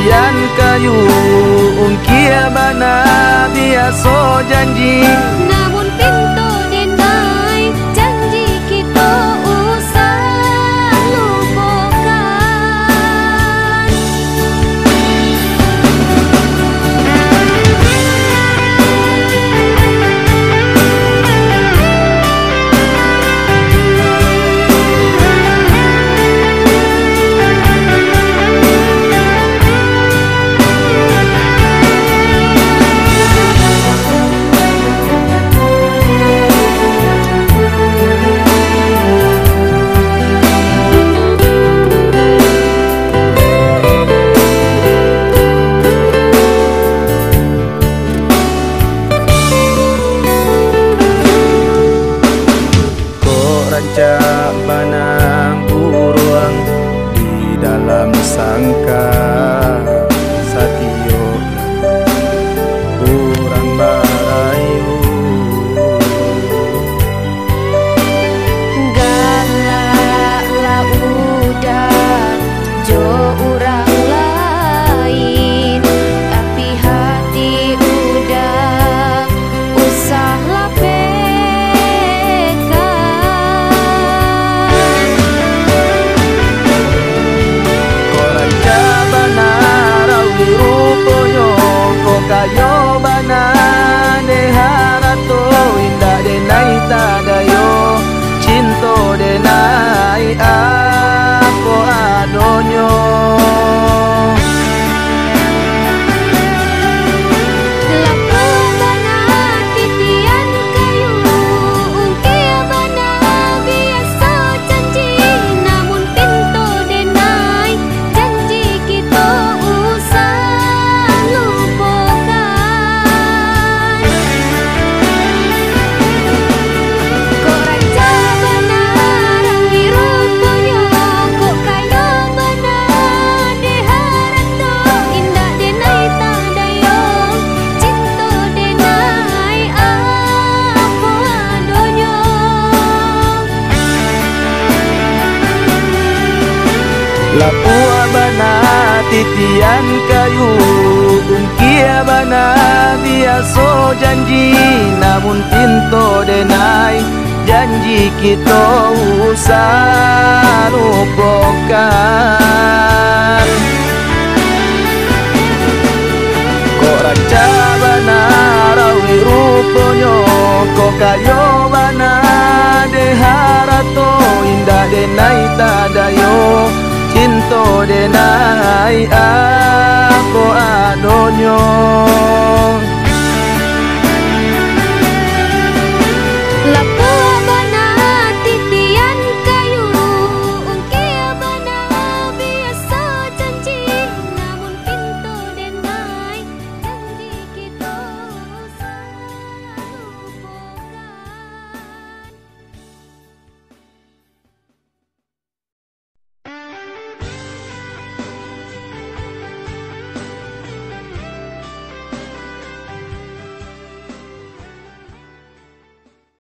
titian kayu ungkia bana biasa janji namun pintu denai janji kita usah lupakan. Rancak banang buruang di dalam sangka satio urang barayu Galak lah udah jo urang lain, tapi hati udah usahlah kayo bana deharato indah denai tadayo cinto denai aku adonyo laku bana titian kayu ungkia bana biasa janji namun pintu denai janji kita usah lapua bana titian kayu ungkia bana biasa janji namun pintu denai janji kita usah lupakan. Kok raja bana rawi rupanya kok kayo bana deharato indah denai tadayo cinto denai aku adonyo